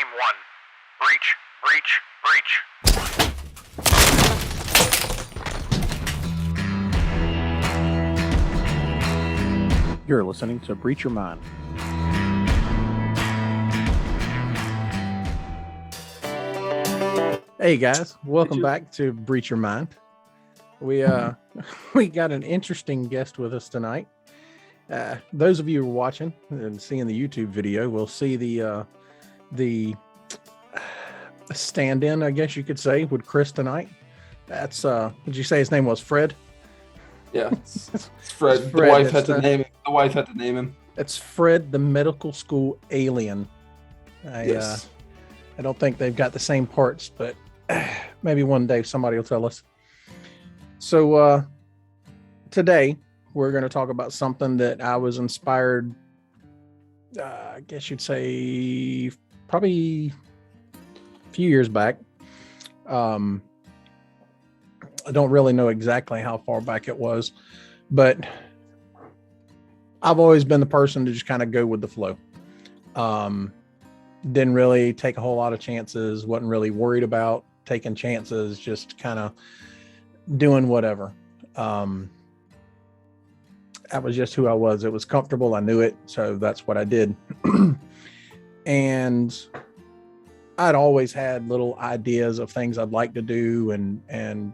Team 1. Breach, breach, breach. You're listening to Breach Your Mind. Hey guys, welcome back to Breach Your Mind. We got an interesting guest with us tonight. Those of you who are watching and seeing the YouTube video will see the stand-in, I guess you could say, with Chris tonight. That's would you say his name was Fred? Yeah, it's Fred. It's Fred. The wife had to name him. The wife had to name him. It's Fred, the medical school alien. Yes. I don't think they've got the same parts, but maybe one day somebody will tell us. So today we're going to talk about something that I was inspired, I guess you'd say, probably a few years back. I don't really know exactly how far back it was, but I've always been the person to just kind of go with the flow. Didn't really take a whole lot of chances, wasn't really worried about taking chances, just kind of doing whatever. That was just who I was. It was comfortable. I knew it. So that's what I did. And I'd always had little ideas of things I'd like to do and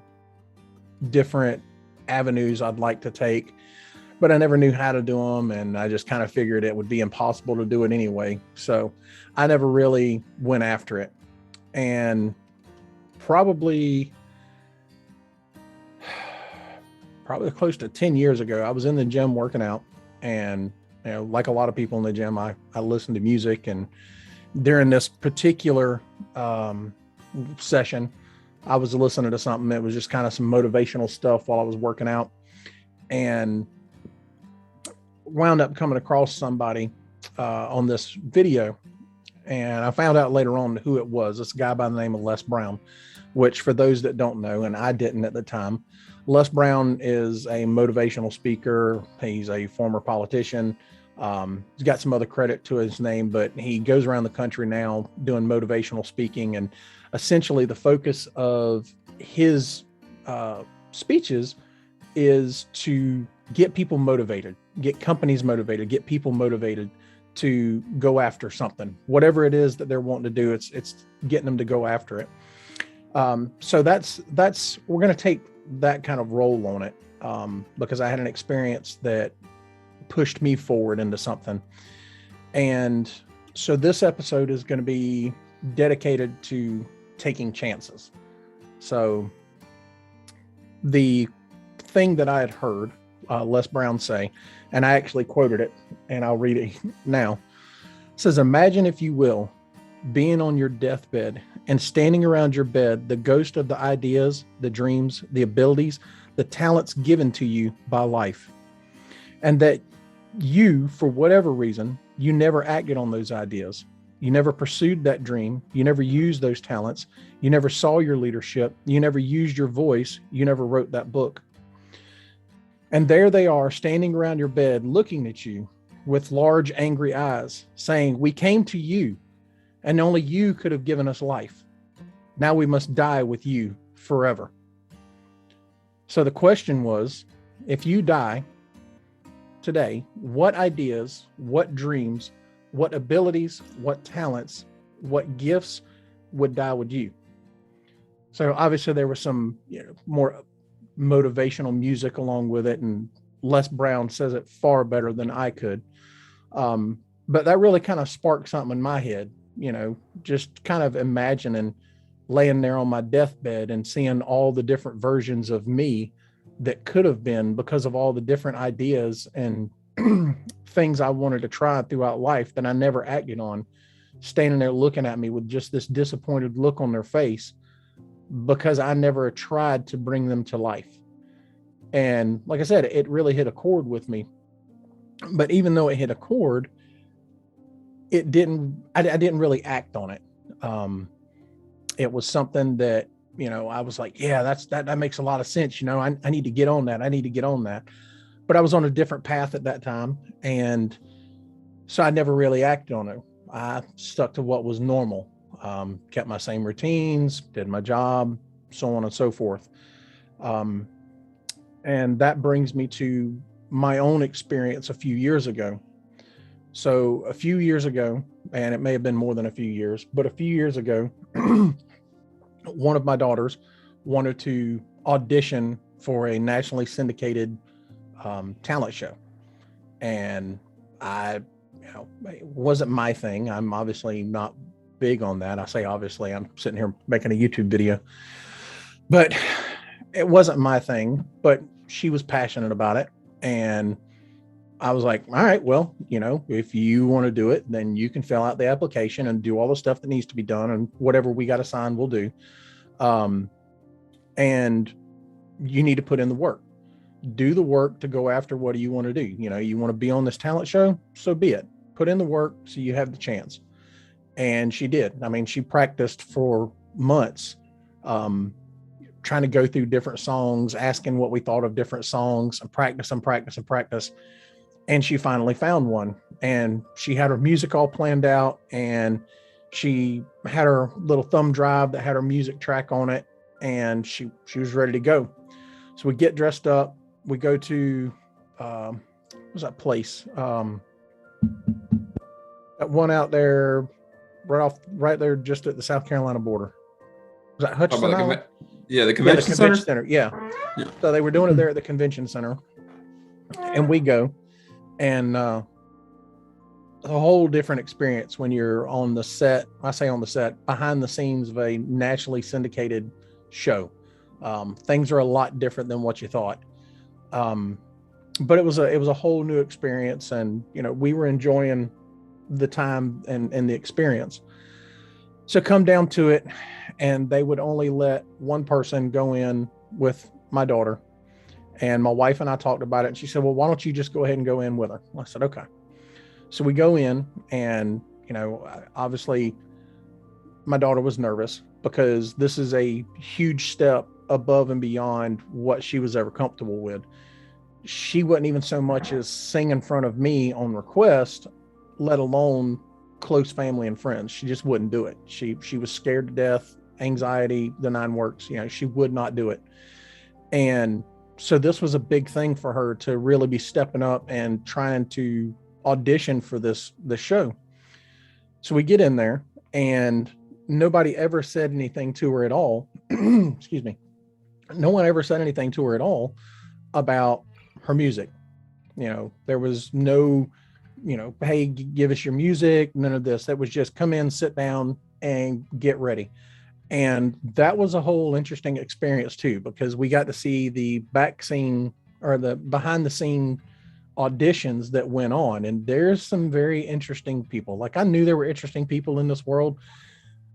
different avenues I'd like to take, but I never knew how to do them. And I just kind of figured it would be impossible to do it anyway. So I never really went after it. And probably close to 10 years ago, I was in the gym working out, and like a lot of people in the gym, I listened to music, and during this particular session, I was listening to something that was just kind of some motivational stuff while I was working out, and wound up coming across somebody on this video, and I found out later on who it was. This guy by the name of Les Brown, which for those that don't know, and I didn't at the time, Les Brown is a motivational speaker. He's a former politician. He's got some other credit to his name, but he goes around the country now doing motivational speaking. And essentially the focus of his speeches is to get people motivated, get companies motivated, get people motivated to go after something, whatever it is that they're wanting to do. It's getting them to go after it. So that's we're going to take that kind of role on it, because I had an experience that pushed me forward into something. And so this episode is going to be dedicated to taking chances. So the thing that I had heard Les Brown say, and I actually quoted it, and I'll read it now. It says, "Imagine, if you will, being on your deathbed and standing around your bed, the ghost of the ideas, the dreams, the abilities, the talents given to you by life. And that you, for whatever reason, you never acted on those ideas. You never pursued that dream. You never used those talents. You never saw your leadership. You never used your voice. You never wrote that book. And there they are standing around your bed, looking at you with large, angry eyes, saying, 'We came to you, and only you could have given us life. Now we must die with you forever.' So the question was, if you die today, what ideas, what dreams, what abilities, what talents, what gifts would die with you?" So obviously there was some more motivational music along with it, and Les Brown says it far better than I could. But that really kind of sparked something in my head, just kind of imagining laying there on my deathbed and seeing all the different versions of me that could have been, because of all the different ideas and things I wanted to try throughout life that I never acted on, standing there looking at me with just this disappointed look on their face because I never tried to bring them to life. And like I said, it really hit a chord with me. But even though it hit a chord, I didn't really act on it. It was something that, I was like, yeah, that makes a lot of sense. I need to get on that. I need to get on that. But I was on a different path at that time. And so I never really acted on it. I stuck to what was normal. kept my same routines, did my job, so on and so forth. And that brings me to my own experience a few years ago. So a few years ago, and it may have been more than a few years, but a few years ago, one of my daughters wanted to audition for a nationally syndicated talent show. And it wasn't my thing. I'm obviously not big on that. I say obviously, I'm sitting here making a YouTube video, but it wasn't my thing. But she was passionate about it, and I was like, all right, well, if you want to do it, then you can fill out the application and do all the stuff that needs to be done, and whatever we got assigned, we'll do. And you need to put in the work. Do the work to go after what do you want to do. You want to be on this talent show, so be it. Put in the work so you have the chance. And she did. I mean, she practiced for months, trying to go through different songs, asking what we thought of different songs, and practice. And she finally found one, and she had her music all planned out, and she had her little thumb drive that had her music track on it, and she was ready to go. So we get dressed up. We go to, what was that place? That one out there, right there, just at the South Carolina border. Was that Hutchinson Island? The convention center. Yeah. So they were doing it there at the convention center, and we go, and a whole different experience when you're on the set. I say on the set, behind the scenes of a nationally syndicated show. Things are a lot different than what you thought. But it was a whole new experience, and we were enjoying the time and the experience. So come down to it, and they would only let one person go in with my daughter, and my wife and I talked about it, and she said, well, why don't you just go ahead and go in with her? I said, okay. So we go in, and obviously my daughter was nervous because this is a huge step above and beyond what she was ever comfortable with. She wouldn't even so much as sing in front of me on request, let alone close family and friends. She just wouldn't do it. She was scared to death, anxiety, the nine works. She would not do it. And so this was a big thing for her to really be stepping up and trying to audition for the show. So we get in there, and nobody ever said anything to her at all. Excuse me. No one ever said anything to her at all about her music. There was no, hey, give us your music. None of this. That was just come in, sit down, and get ready. And that was a whole interesting experience too, because we got to see the back scene or the behind the scene auditions that went on. And there's some very interesting people. Like, I knew there were interesting people in this world,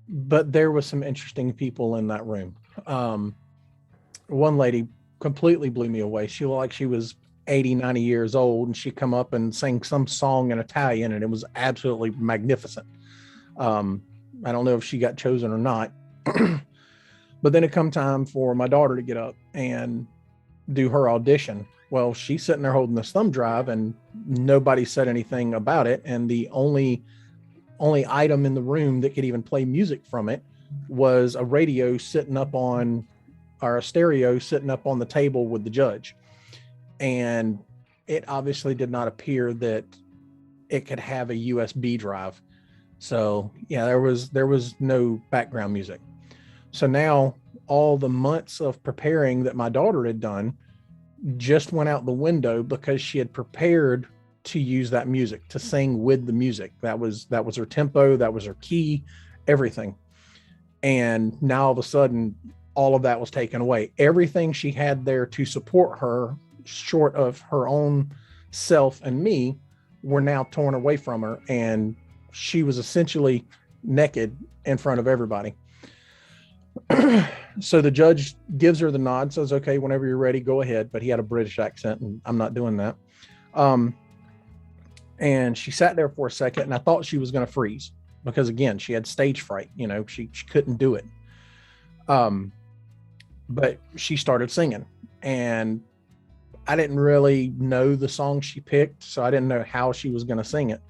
but there was some interesting people in that room. One lady completely blew me away. She looked like she was 80, 90 years old, and she come up and sang some song in Italian, and it was absolutely magnificent. I don't know if she got chosen or not. But then it come time for my daughter to get up and do her audition. Well, she's sitting there holding this thumb drive, and nobody said anything about it. And the only item in the room that could even play music from it was a radio sitting up on, or a stereo sitting up on the table with the judge. And it obviously did not appear that it could have a USB drive. So yeah, there was no background music. So now all the months of preparing that my daughter had done just went out the window because she had prepared to use that music, to sing with the music. That was her tempo, that was her key, everything. And now all of a sudden, all of that was taken away. Everything she had there to support her, short of her own self and me, were now torn away from her. And she was essentially naked in front of everybody. So the judge gives her the nod, says, okay, whenever you're ready, go ahead. But he had a British accent, and I'm not doing that. And she sat there for a second, and I thought she was going to freeze because, again, she had stage fright. She couldn't do it. But she started singing, and I didn't really know the song she picked, so I didn't know how she was going to sing it.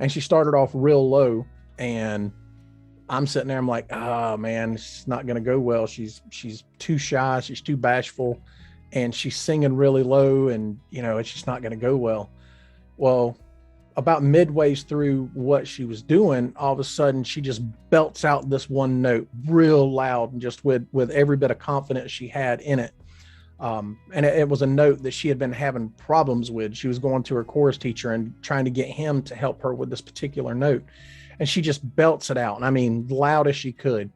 And she started off real low, and I'm sitting there, I'm like, oh man, it's not going to go well. She's too shy. She's too bashful, and she's singing really low, and it's just not going to go well. Well, about midways through what she was doing, all of a sudden she just belts out this one note real loud and just with every bit of confidence she had in it. And it was a note that she had been having problems with. She was going to her chorus teacher and trying to get him to help her with this particular note. And she just belts it out. And I mean, loud as she could.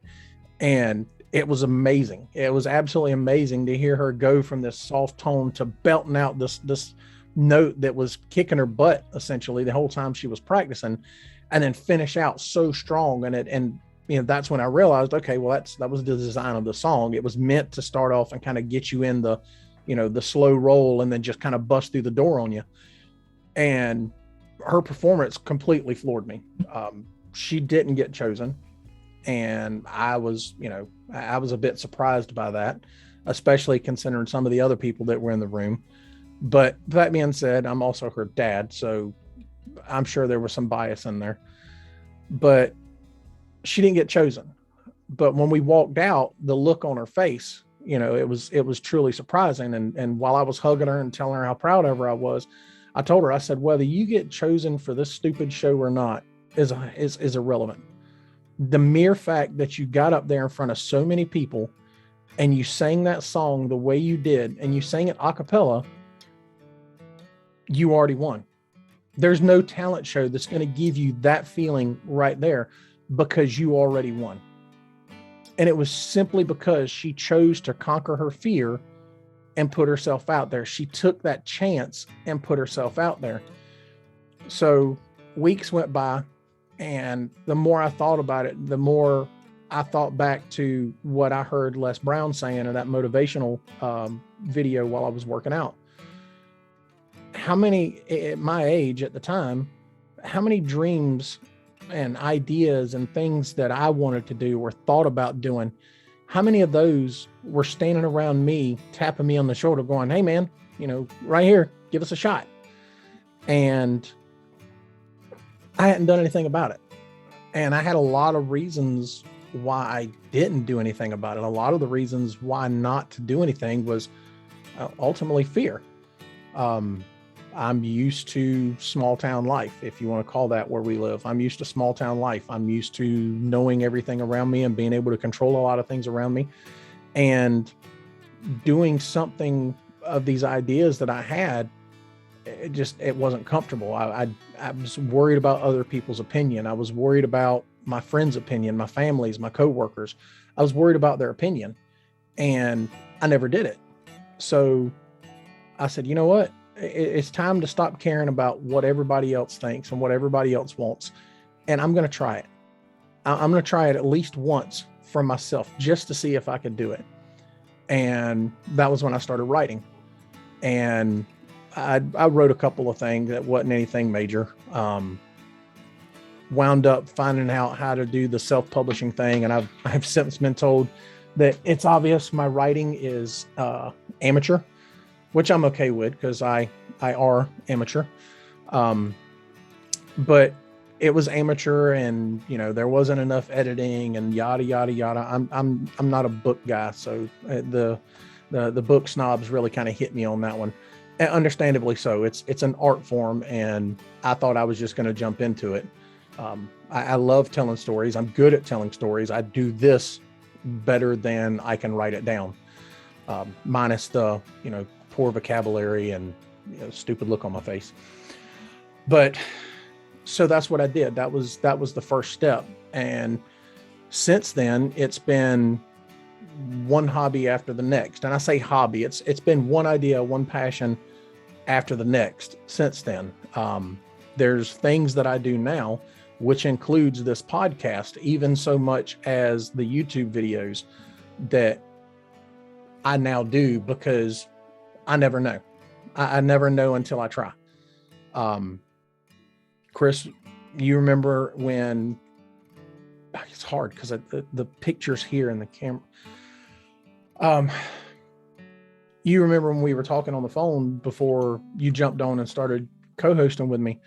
And it was amazing. It was absolutely amazing to hear her go from this soft tone to belting out this note that was kicking her butt essentially the whole time she was practicing, and then finish out so strong. And that's when I realized, okay, well, that was the design of the song. It was meant to start off and kind of get you in the the slow roll and then just kind of bust through the door on you. And her performance completely floored me. She didn't get chosen, and I was a bit surprised by that, especially considering some of the other people that were in the room. But that being said, I'm also her dad, so I'm sure there was some bias in there. But she didn't get chosen. But when we walked out, the look on her face, it was truly surprising. And while I was hugging her and telling her how proud of her I was, I told her, I said, whether you get chosen for this stupid show or not is irrelevant. The mere fact that you got up there in front of so many people and you sang that song the way you did, and you sang it a cappella, you already won. There's no talent show that's going to give you that feeling right there, because you already won. And it was simply because she chose to conquer her fear and put herself out there. She took that chance and put herself out there. So weeks went by, and the more I thought about it, the more I thought back to what I heard Les Brown saying in that motivational video while I was working out. How many, at my age at the time, how many dreams and ideas and things that I wanted to do or thought about doing, how many of those were standing around me, tapping me on the shoulder going, hey man, right here, give us a shot. And I hadn't done anything about it. And I had a lot of reasons why I didn't do anything about it. A lot of the reasons why not to do anything was ultimately fear. I'm used to small town life, if you want to call that where we live. I'm used to small town life. I'm used to knowing everything around me and being able to control a lot of things around me. And doing something of these ideas that I had, it wasn't comfortable. I was worried about other people's opinion. I was worried about my friends' opinion, my family's, my coworkers. I was worried about their opinion, and I never did it. So I said, you know what? It's time to stop caring about what everybody else thinks and what everybody else wants. And I'm going to try it. I'm going to try it at least once for myself, just to see if I could do it. And that was when I started writing. And I wrote a couple of things that wasn't anything major. Wound up finding out how to do the self-publishing thing. And I've since been told that it's obvious my writing is amateur, which I'm okay with, because I are amateur. But it was amateur, and there wasn't enough editing and yada yada yada. I'm not a book guy, so the book snobs really kind of hit me on that one, and understandably so. It's an art form, and I thought I was just going to jump into it. I love telling stories. I'm good at telling stories. I do this better than I can write it down, minus the poor vocabulary and stupid look on my face. But so that's what I did. That was the first step. And since then, it's been one hobby after the next. And I say hobby, it's been one idea, one passion after the next since then. There's things that I do now, which includes this podcast, even so much as the YouTube videos that I now do, because I never know. I never know until I try. Chris, you remember when, it's hard because the picture's here in the camera. You remember when we were talking on the phone before you jumped on and started co-hosting with me?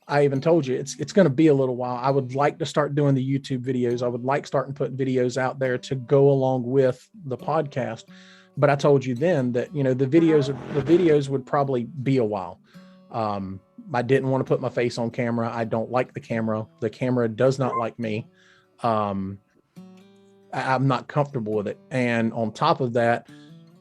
I even told you it's going to be a little while. I would like to start doing the YouTube videos. I would like starting putting videos out there to go along with the podcast. But I told you then that, you know, the videos would probably be a while. I didn't want to put my face on camera. I don't like the camera. The camera does not like me. I'm not comfortable with it. And on top of that,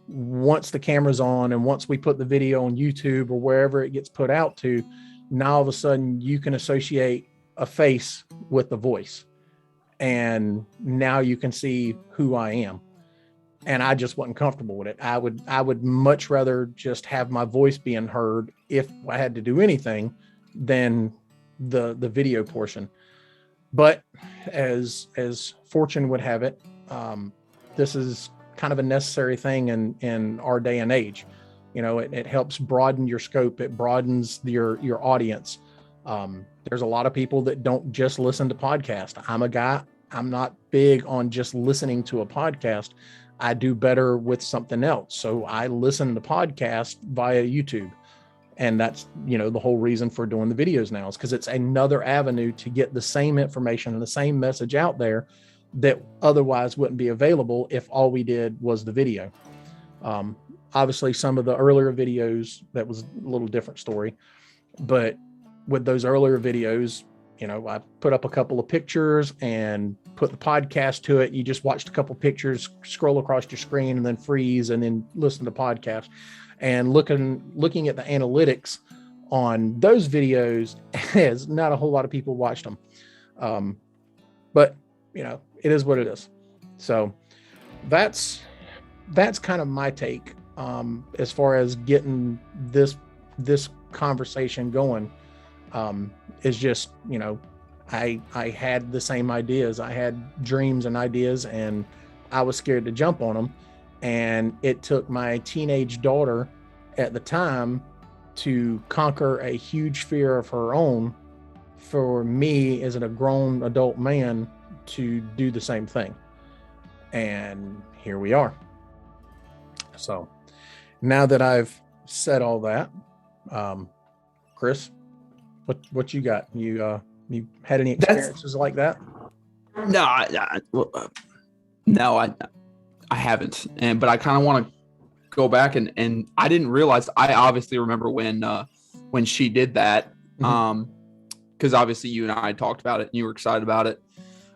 once the camera's on and once we put the video on YouTube or wherever it gets put out to, now all of a sudden you can associate a face with the voice. And now you can see who I am. And I just wasn't comfortable with it. I would much rather just have my voice being heard if I had to do anything than the video portion. But as fortune would have it, this is kind of a necessary thing in our day and age. You know, it helps broaden your scope. It broadens your audience. There's a lot of people that don't just listen to podcasts. I'm a guy, I'm not big on just listening to a podcast. I do better with something else. So I listen to podcasts via YouTube. And that's, you know, the whole reason for doing the videos now is because it's another avenue to get the same information and the same message out there that otherwise wouldn't be available if all we did was the video. Obviously, some of the earlier videos, that was a little different story. But with those earlier videos, you know, I put up a couple of pictures and put the podcast to it. You just watched a couple of pictures, scroll across your screen and then freeze and then listen to podcast. And looking at the analytics on those videos, as not a whole lot of people watched them. But, you know, it is what it is. So that's kind of my take as far as getting this conversation going. Is just, you know, I had the same ideas. I had dreams and ideas, and I was scared to jump on them. And it took my teenage daughter at the time to conquer a huge fear of her own for me as a grown adult man to do the same thing. And here we are. So now that I've said all that, Chris, what you got? You had any experiences like that? No, I haven't. But I kind of want to go back and I didn't realize. I obviously remember when she did that, because obviously you and I talked about it and you were excited about it.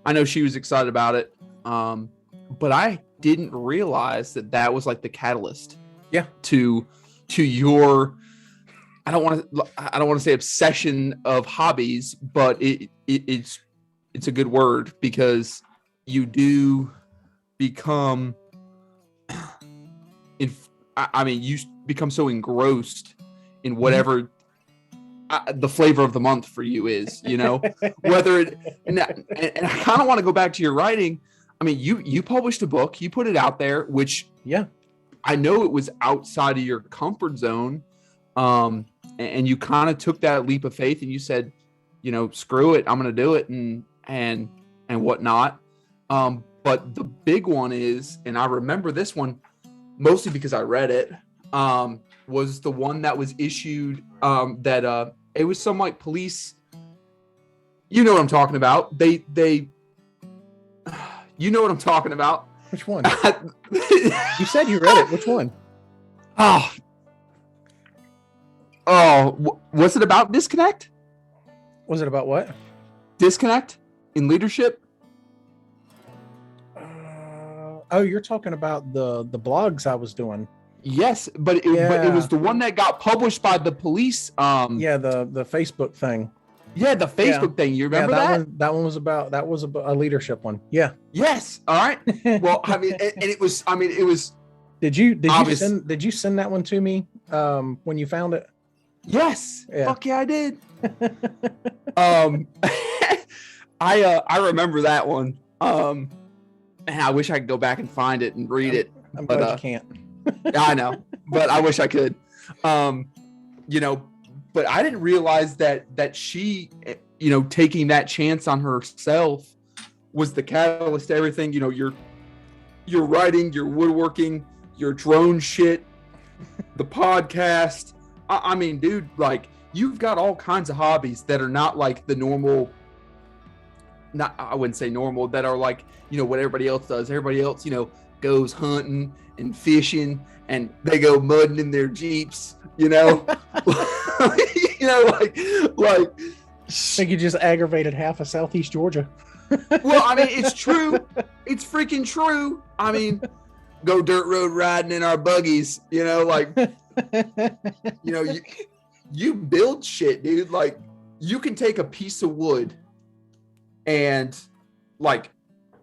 I know she was excited about it, but I didn't realize that was like the catalyst. Yeah. To your. I don't want to say obsession of hobbies, but it's a good word, because you do become, you become so engrossed in whatever the flavor of the month for you is, you know, whether it, and I kind of want to go back to your writing. I mean, you published a book, you put it out there, which I know it was outside of your comfort zone. And you kind of took that leap of faith and you said, you know, screw it, I'm going to do it and whatnot. But the big one is, and I remember this one mostly because I read it, was the one that was issued, that it was some like police, you know what I'm talking about. They, you know what I'm talking about. Which one? You said you read it. Which one? Was it about disconnect? Was it about what? Disconnect in leadership? You're talking about the blogs I was doing. Yes, but it was the one that got published by the police. The Facebook thing. Yeah, the Facebook thing. You remember that? That one was about a leadership one. Yeah. Yes. All right. Well, I mean, and it was. I mean, it was. Did you send that one to me when you found it? Yes. Yeah. Fuck yeah, I did. I remember that one. And I wish I could go back and find it and read it. I'm glad you can't. I know, but I wish I could. You know, but I didn't realize that she, you know, taking that chance on herself was the catalyst to everything. You know, your writing, your woodworking, your drone shit, the podcast. I mean, dude, like you've got all kinds of hobbies that are not like the normal. Not, I wouldn't say normal, that are like, what everybody else does. Everybody else, goes hunting and fishing, and they go mudding in their Jeeps, like, I think you just aggravated half of Southeast Georgia. well, I mean, it's true. It's freaking true. I mean, go dirt road riding in our buggies, like, you build shit, dude. Like, you can take a piece of wood and like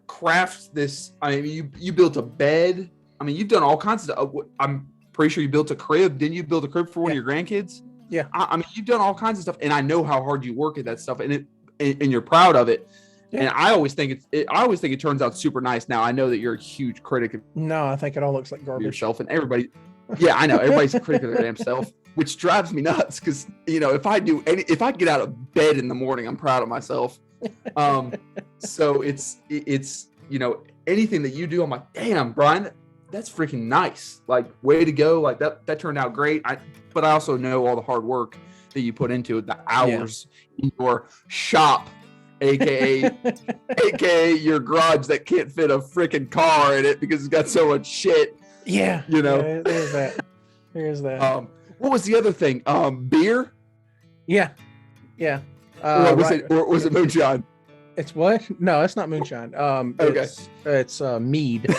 craft this. I mean, you built a bed. I mean, you've done all kinds of stuff. I'm pretty sure you built a crib. Didn't you build a crib for one of your grandkids? Yeah. I mean, you've done all kinds of stuff, and I know how hard you work at that stuff, and you're proud of it. Yeah. And I always think it turns out super nice. Now I know that you're a huge critic of No, I think it all looks like garbage. yourself, and everybody. Yeah, I know everybody's a critic of their damn self, which drives me nuts. Because if I get out of bed in the morning, I'm proud of myself. So it's anything that you do, I'm like, damn, Brian, that's freaking nice. Like, way to go. Like that turned out great. But I also know all the hard work that you put into it, the hours in your shop, aka your garage that can't fit a freaking car in it because it's got so much shit. Yeah. There's that. What was the other thing? Beer? Yeah. Yeah. Or was it moonshine? It's what? No, it's not moonshine. Okay. It's mead.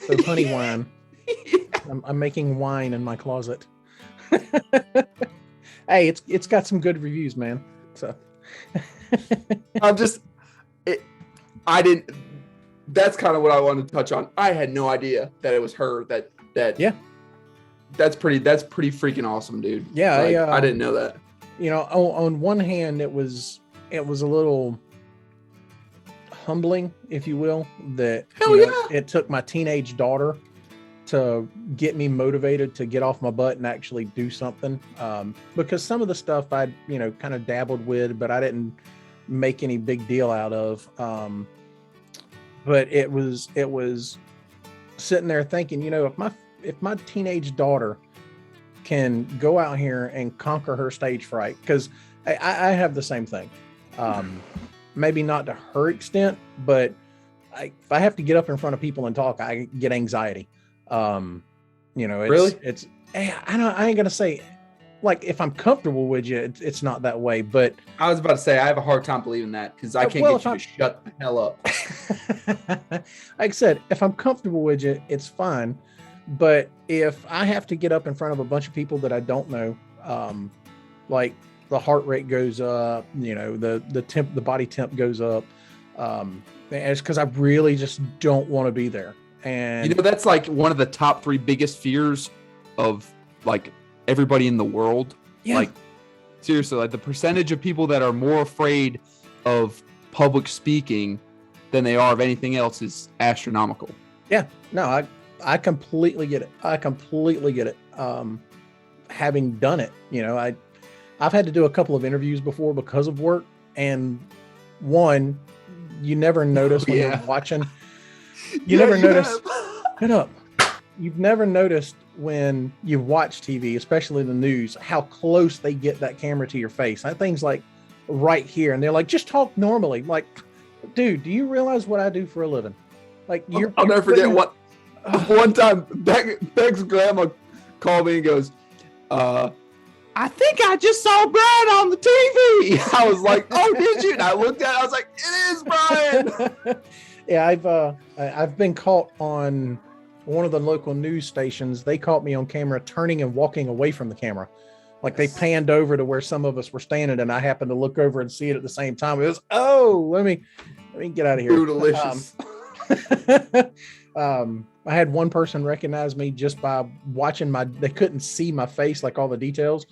So honey wine. I'm making wine in my closet. Hey, it's got some good reviews, man. So that's kind of what I wanted to touch on. I had no idea that it was her that yeah. That's pretty freaking awesome, dude. Yeah, like, I didn't know that. On one hand, it was a little humbling, if you will, that it took my teenage daughter to get me motivated to get off my butt and actually do something. Because some of the stuff I kind of dabbled with, but I didn't make any big deal out of. But it was sitting there thinking, if my teenage daughter can go out here and conquer her stage fright, because I have the same thing. Maybe not to her extent, but if I have to get up in front of people and talk, I get anxiety. Really? I ain't gonna say, like, if I'm comfortable with you, it's not that way. But I was about to say I have a hard time believing that because I can't get you to shut the hell up. Like I said, if I'm comfortable with you, it's fine. But if I have to get up in front of a bunch of people that I don't know, like the heart rate goes up, the body temp goes up. And it's because I really just don't want to be there. And that's like one of the top 3 biggest fears of like everybody in the world. Yeah. Like, seriously, like the percentage of people that are more afraid of public speaking than they are of anything else is astronomical. Yeah, no, I completely get it. Having done it, I've had to do a couple of interviews before because of work, and one, you never notice when you're watching. You never notice. Shut up. You've never noticed when you watch TV, especially the news, how close they get that camera to your face. That thing's like right here, and they're like, "Just talk normally." Like, dude, do you realize what I do for a living? Like, I'll never forget what one time Beck's grandma called me and goes, I think I just saw Brian on the TV. I was like, "Oh, did you?" And I looked at it, I was like, "It is Brian." Yeah, I've been caught on one of the local news stations. They caught me on camera turning and walking away from the camera. Like, they panned over to where some of us were standing, and I happened to look over and see it at the same time. It was, let me get out of here. Delicious. I had one person recognize me just by watching they couldn't see my face, like all the details,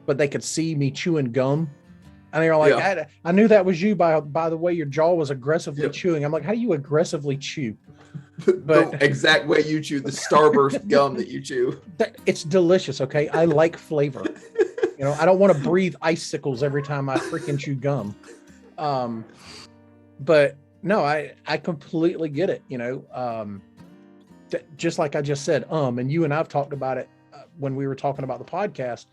but they could see me chewing gum. And they were like, I knew that was you by the way your jaw was aggressively chewing. I'm like, how do you aggressively chew? But the exact way you chew, the Starburst gum that you chew. It's delicious, okay? I like flavor. I don't want to breathe icicles every time I freaking chew gum. But no, I completely get it, just like I just said, and you and I've talked about it when we were talking about the podcast.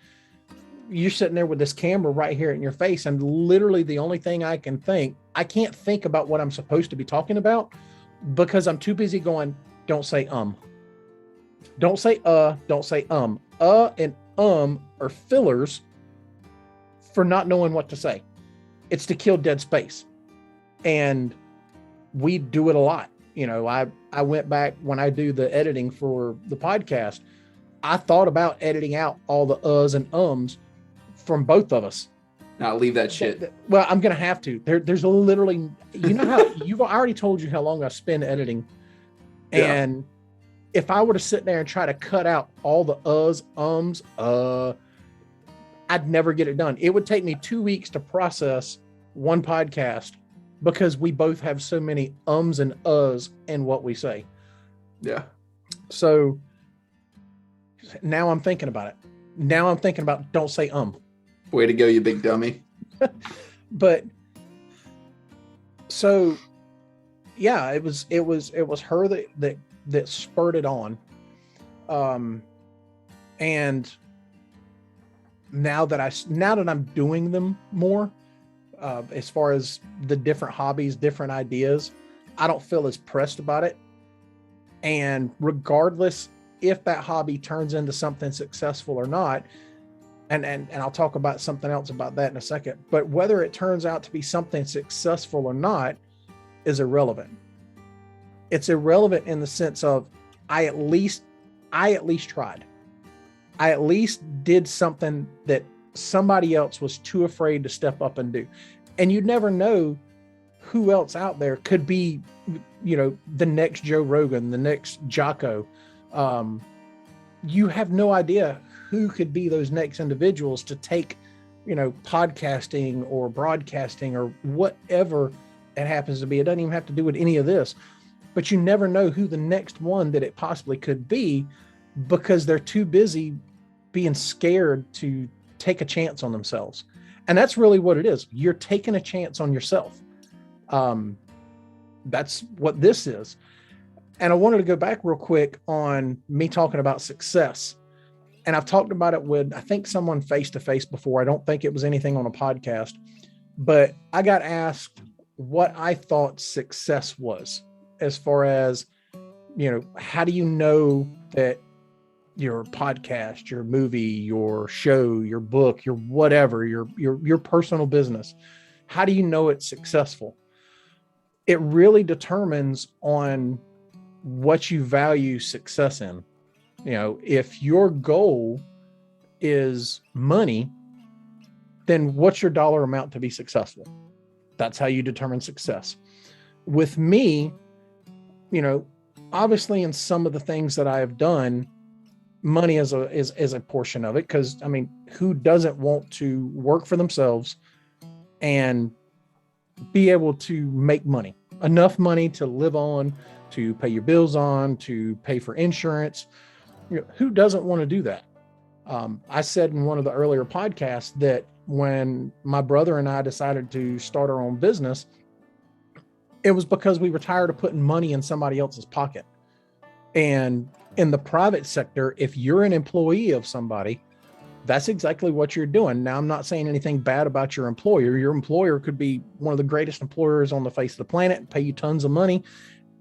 you're sitting there with this camera right here in your face, and literally the only thing I can't think about what I'm supposed to be talking about because I'm too busy going, don't say don't say don't say and are fillers for not knowing what to say. It's to kill dead space. And we do it a lot. You know, I went back when I do the editing for the podcast, I thought about editing out all the uhs and ums from both of us. Now leave that shit. Well, I'm going to have to. There's literally, you know how I already told you how long I spend editing. And if I were to sit there and try to cut out all the uhs, ums, I'd never get it done. It would take me 2 weeks to process one podcast because we both have so many ums and uhs in what we say. Yeah. So now I'm thinking about it. Now I'm thinking about don't say Way to go, you big dummy. But so yeah, it was her that spurred it on. And now that I'm doing them more, as far as the different hobbies, different ideas, I don't feel as pressed about it. And regardless if that hobby turns into something successful or not, and I'll talk about something else about that in a second, but whether it turns out to be something successful or not is irrelevant. It's irrelevant in the sense of I at least tried. I at least did something that somebody else was too afraid to step up and do. And you never know who else out there could be, you know, the next Joe Rogan, the next Jocko. You have no idea who could be those next individuals to take, you know, podcasting or broadcasting or whatever it happens to be. It doesn't even have to do with any of this, but you never know who the next one that it possibly could be because they're too busy being scared to take a chance on themselves. And that's really what it is. You're taking a chance on yourself. That's what this is. And I wanted to go back real quick on me talking about success. And I've talked about it with, I think, someone face-to-face before. I don't think it was anything on a podcast, but I got asked what I thought success was as far as, you know, how do you know that your podcast, your movie, your show, your book, your whatever, your personal business, how do you know it's successful? It really determines on what you value success in. You know, if your goal is money, then what's your dollar amount to be successful? That's how you determine success. With me, you know, obviously in some of the things that I have done, money is a portion of it. Because I mean, who doesn't want to work for themselves and be able to make money, enough money to live on, to pay your bills on, to pay for insurance? You know, who doesn't want to do that? I said in one of the earlier podcasts that when my brother and I decided to start our own business, it was because we were tired of putting money in somebody else's pocket. And in the private sector, if you're an employee of somebody, that's exactly what you're doing. Now, I'm not saying anything bad about your employer. Your employer could be one of the greatest employers on the face of the planet and pay you tons of money.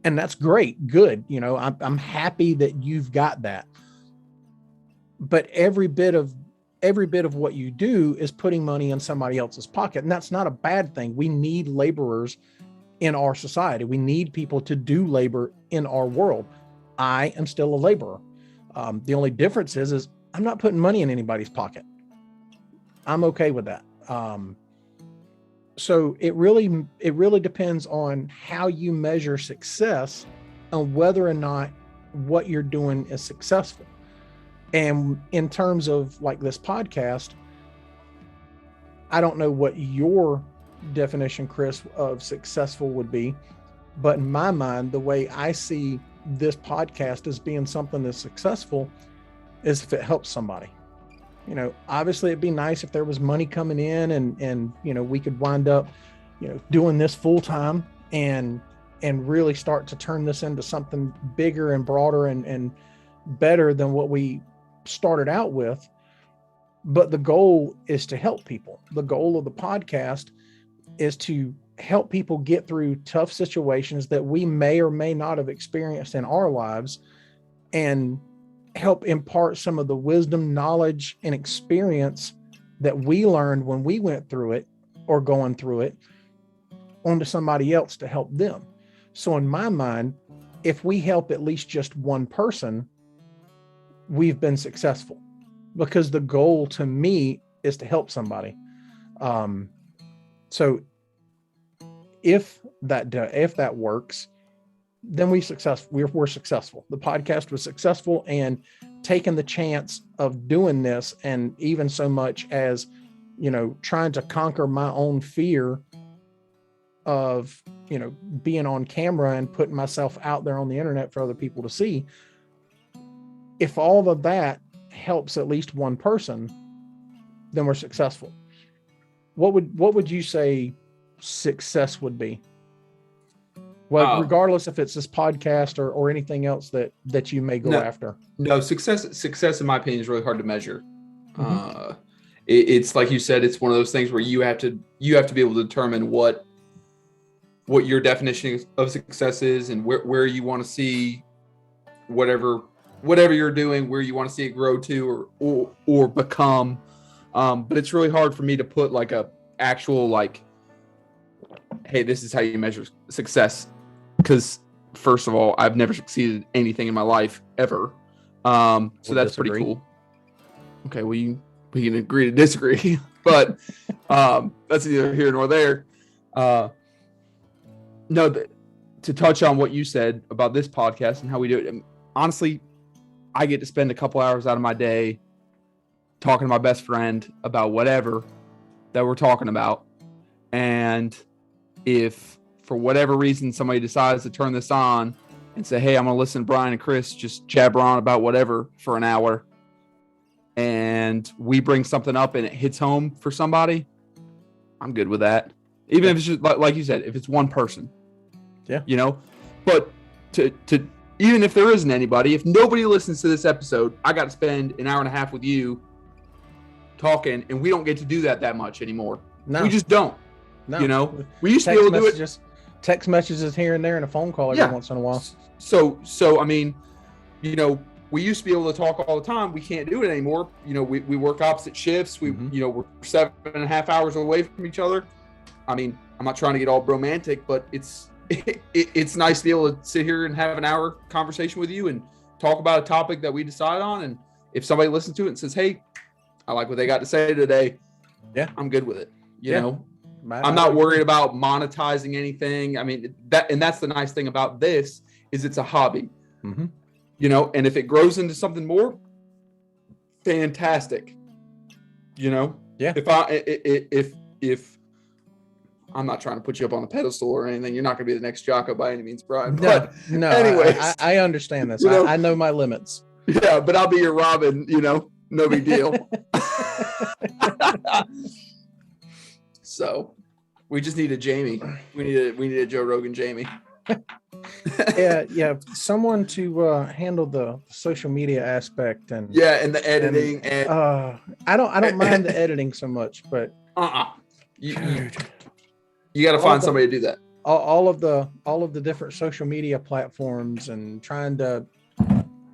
And that's great. Good. You know, I'm happy that you've got that. But every bit of what you do is putting money in somebody else's pocket. And that's not a bad thing. We need laborers in our society. We need people to do labor in our world. I am still a laborer. The only difference is I'm not putting money in anybody's pocket. I'm okay with that. So it really depends on how you measure success and whether or not what you're doing is successful. And in terms of like this podcast, I don't know what your definition, Chris, of successful would be, but in my mind, the way I see this podcast as being something that's successful is if it helps somebody. You know, obviously it'd be nice if there was money coming in and, you know, we could wind up, you know, doing this full time and really start to turn this into something bigger and broader and better than what we started out with. but the goal is to help people. The goal of the podcast is to help people get through tough situations that we may or may not have experienced in our lives, and help impart some of the wisdom, knowledge, and experience that we learned when we went through it or going through it onto somebody else to help them. So in my mind, if we help at least just one person, we've been successful, because the goal to me is to help somebody. So if that works, then we're successful. The podcast was successful, and taking the chance of doing this, and even so much as, trying to conquer my own fear of, being on camera and putting myself out there on the internet for other people to see. If all of that helps at least one person, then we're successful. What would you say success would be? Well, regardless if it's this podcast or anything else that you may go after. No, success in my opinion is really hard to measure. Mm-hmm. It's like you said, it's one of those things where you have to be able to determine what your definition of success is, and where you want to see whatever you're doing, where you want to see it grow to or become. But it's really hard for me to put like a actual, like, hey, this is how you measure success. Because first of all, I've never succeeded in anything in my life ever. So that's pretty cool. Okay, we can agree to disagree, but that's neither here nor there. No, to touch on what you said about this podcast and how we do it, honestly, I get to spend a couple hours out of my day talking to my best friend about whatever that we're talking about. And if for whatever reason somebody decides to turn this on and say, hey, I'm going to listen to Brian and Chris just jabber on about whatever for an hour, and we bring something up and it hits home for somebody, I'm good with that. Even if it's just like you said, if it's one person. Yeah. But to even if there isn't anybody, if nobody listens to this episode, I got to spend an hour and a half with you talking, and we don't get to do that much anymore. No. We just don't. No. We used to be able to do it. Text messages here and there, and a phone call every once in a while. So I mean, we used to be able to talk all the time. We can't do it anymore. We work opposite shifts. We're 7.5 hours away from each other. I mean, I'm not trying to get all romantic, but it's nice to be able to sit here and have an hour conversation with you and talk about a topic that we decide on. And if somebody listens to it and says, hey, I like what they got to say today, I'm good with it. You know, I'm not worried about monetizing anything. I mean, that's the nice thing about this is it's a hobby, and if it grows into something more, fantastic. If I'm not trying to put you up on a pedestal or anything, you're not going to be the next Jocko by any means, Brian. But no. Anyways, I understand this. I know my limits. Yeah, but I'll be your Robin. No big deal. So we just need a Jamie. We need a Joe Rogan Jamie. yeah. Someone to handle the social media aspect and the editing and I don't mind the editing so much, but you got to find somebody to do that. All of the different social media platforms, and trying to,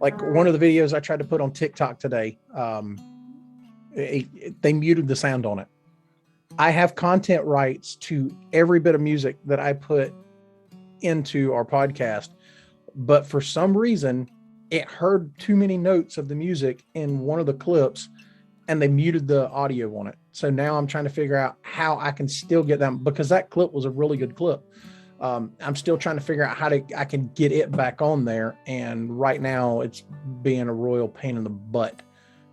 like, one of the videos I tried to put on TikTok today, they muted the sound on it. I have content rights to every bit of music that I put into our podcast, but for some reason it heard too many notes of the music in one of the clips and they muted the audio on it. So now I'm trying to figure out how I can still get them, because that clip was a really good clip. I'm still trying to figure out how I can get it back on there. And right now it's being a royal pain in the butt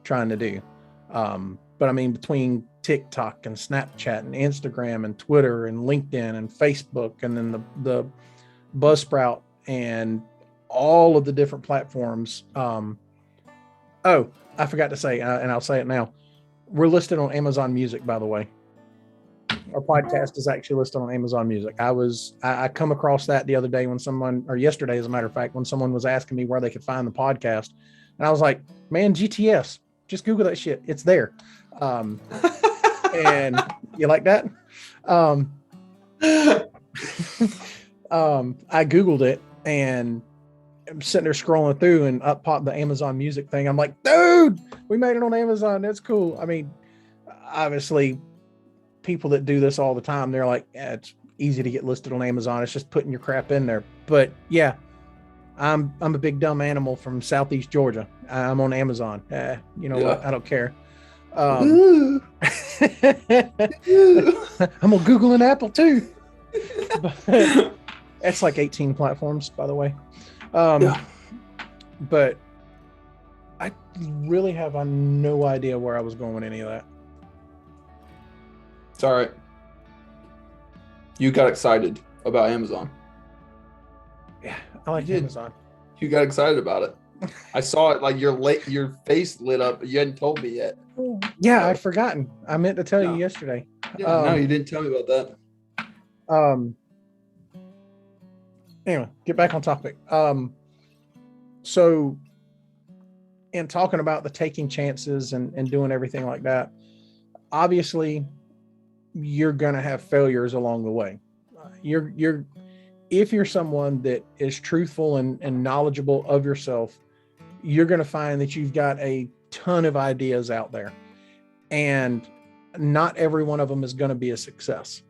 trying to do. But I mean, between TikTok and Snapchat and Instagram and Twitter and LinkedIn and Facebook, and then the Buzzsprout and all of the different platforms. I forgot to say, and I'll say it now. We're listed on Amazon Music, by the way. Our podcast is actually listed on Amazon Music. I come across that the other day yesterday, as a matter of fact, when someone was asking me where they could find the podcast. And I was like, man, GTS, Just Google that shit. It's there. And you like that? I Googled it and I'm sitting there scrolling through and up popped the Amazon Music thing. I'm like, dude, we made it on Amazon. That's cool. I mean, obviously people that do this all the time, they're like, yeah, it's easy to get listed on Amazon. It's just putting your crap in there. But yeah, I'm a big dumb animal from Southeast Georgia. I'm on Amazon. You know what? I don't care. I'm on Google and Apple too. But it's like 18 platforms, by the way. But I really have no idea where I was going with any of that. It's all right. You got excited about Amazon. Yeah, I like Amazon. You got excited about it. I saw it, like your face lit up, but you hadn't told me yet. Yeah, I'd forgotten. I meant to tell you yesterday. Yeah, no, you didn't tell me about that. Anyway, get back on topic. So in talking about the taking chances and doing everything like that, obviously you're going to have failures along the way. If you're someone that is truthful and knowledgeable of yourself, you're going to find that you've got a ton of ideas out there, and not every one of them is going to be a success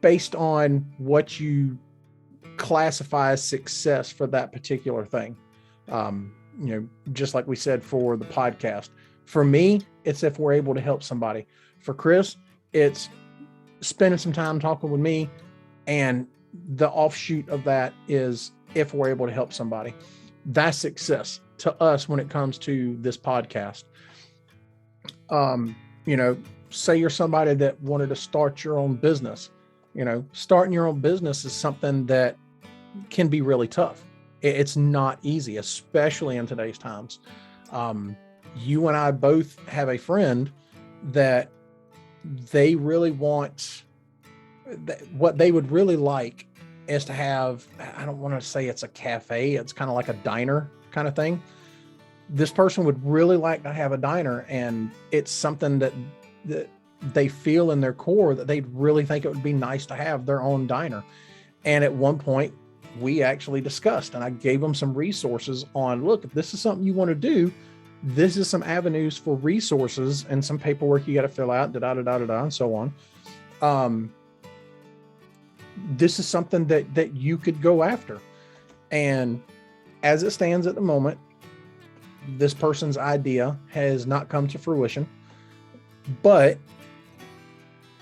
based on what you classify as success for that particular thing. Just like we said for the podcast, for me, it's if we're able to help somebody. For Chris, it's spending some time talking with me, and the offshoot of that is if we're able to help somebody. That's success to us when it comes to this podcast. Say you're somebody that wanted to start your own business. Starting your own business is something that can be really tough. It's not easy, especially in today's times. You and I both have a friend that they really want, what they would really like is to have, I don't want to say it's a cafe, it's kind of like a diner kind of thing. This person would really like to have a diner, and it's something that they feel in their core that they'd really think it would be nice to have their own diner. And at one point we actually discussed, and I gave them some resources on, look, if this is something you want to do, this is some avenues for resources and some paperwork you got to fill out, and so on. This is something that you could go after. And as it stands at the moment, this person's idea has not come to fruition. But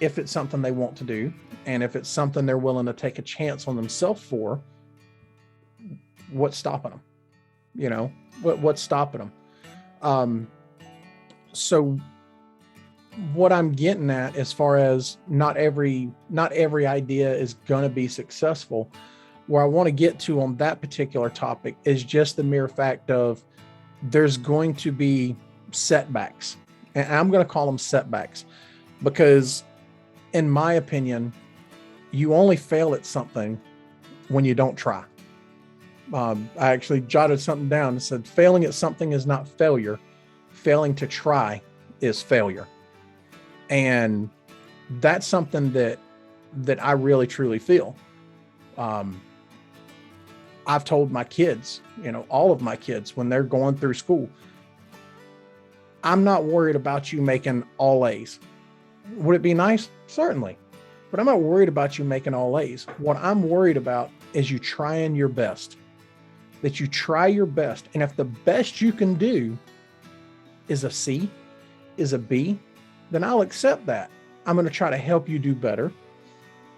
if it's something they want to do, and if it's something they're willing to take a chance on themselves for, what's stopping them? What's stopping them? So what I'm getting at, as far as not every idea is going to be successful, where I want to get to on that particular topic is just the mere fact of there's going to be setbacks. And I'm going to call them setbacks because, in my opinion, you only fail at something when you don't try. I actually jotted something down and said, failing at something is not failure. Failing to try is failure. And that's something that I really, truly feel. I've told my kids, all of my kids, when they're going through school, I'm not worried about you making all A's. Would it be nice? Certainly. But I'm not worried about you making all A's. What I'm worried about is you trying your best. That you try your best. And if the best you can do is a C, is a B, then I'll accept that. I'm going to try to help you do better.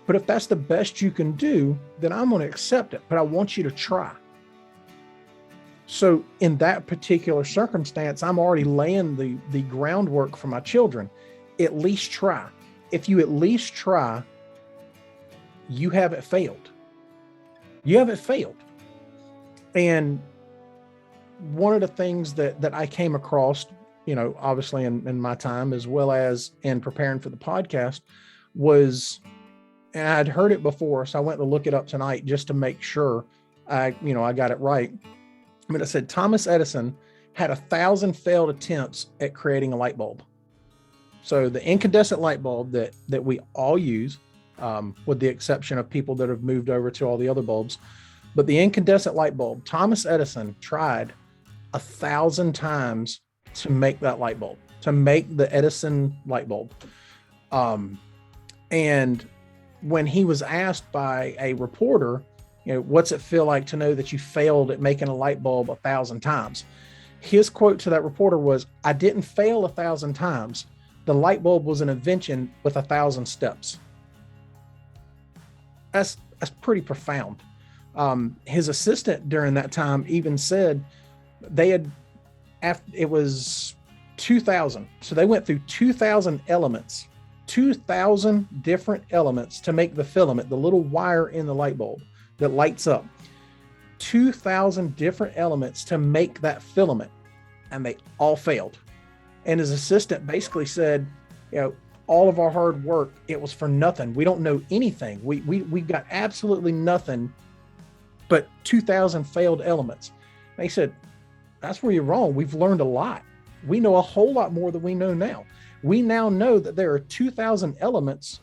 But if that's the best you can do, then I'm going to accept it. But I want you to try. So in that particular circumstance, I'm already laying the groundwork for my children. At least try. If you at least try, you haven't failed. You haven't failed. And one of the things that I came across, obviously in my time, as well as in preparing for the podcast, was, and I'd heard it before, so I went to look it up tonight just to make sure I got it right. But it said Thomas Edison had 1,000 failed attempts at creating a light bulb. So the incandescent light bulb that we all use, with the exception of people that have moved over to all the other bulbs, but the incandescent light bulb, Thomas Edison tried 1,000 times to make that light bulb, to make the Edison light bulb. And when he was asked by a reporter, what's it feel like to know that you failed at making a light bulb 1,000 times? His quote to that reporter was, "I didn't fail 1,000 times. The light bulb was an invention with 1,000 steps." That's pretty profound. His assistant during that time even said it was 2,000. So they went through 2,000 elements, 2,000 different elements to make the filament, the little wire in the light bulb that lights up. 2,000 different elements to make that filament, and they all failed. And his assistant basically said, all of our hard work, it was for nothing. We don't know anything. We got absolutely nothing but 2,000 failed elements. And he said, that's where you're wrong. We've learned a lot. We know a whole lot more than we know now. We now know that there are 2,000 elements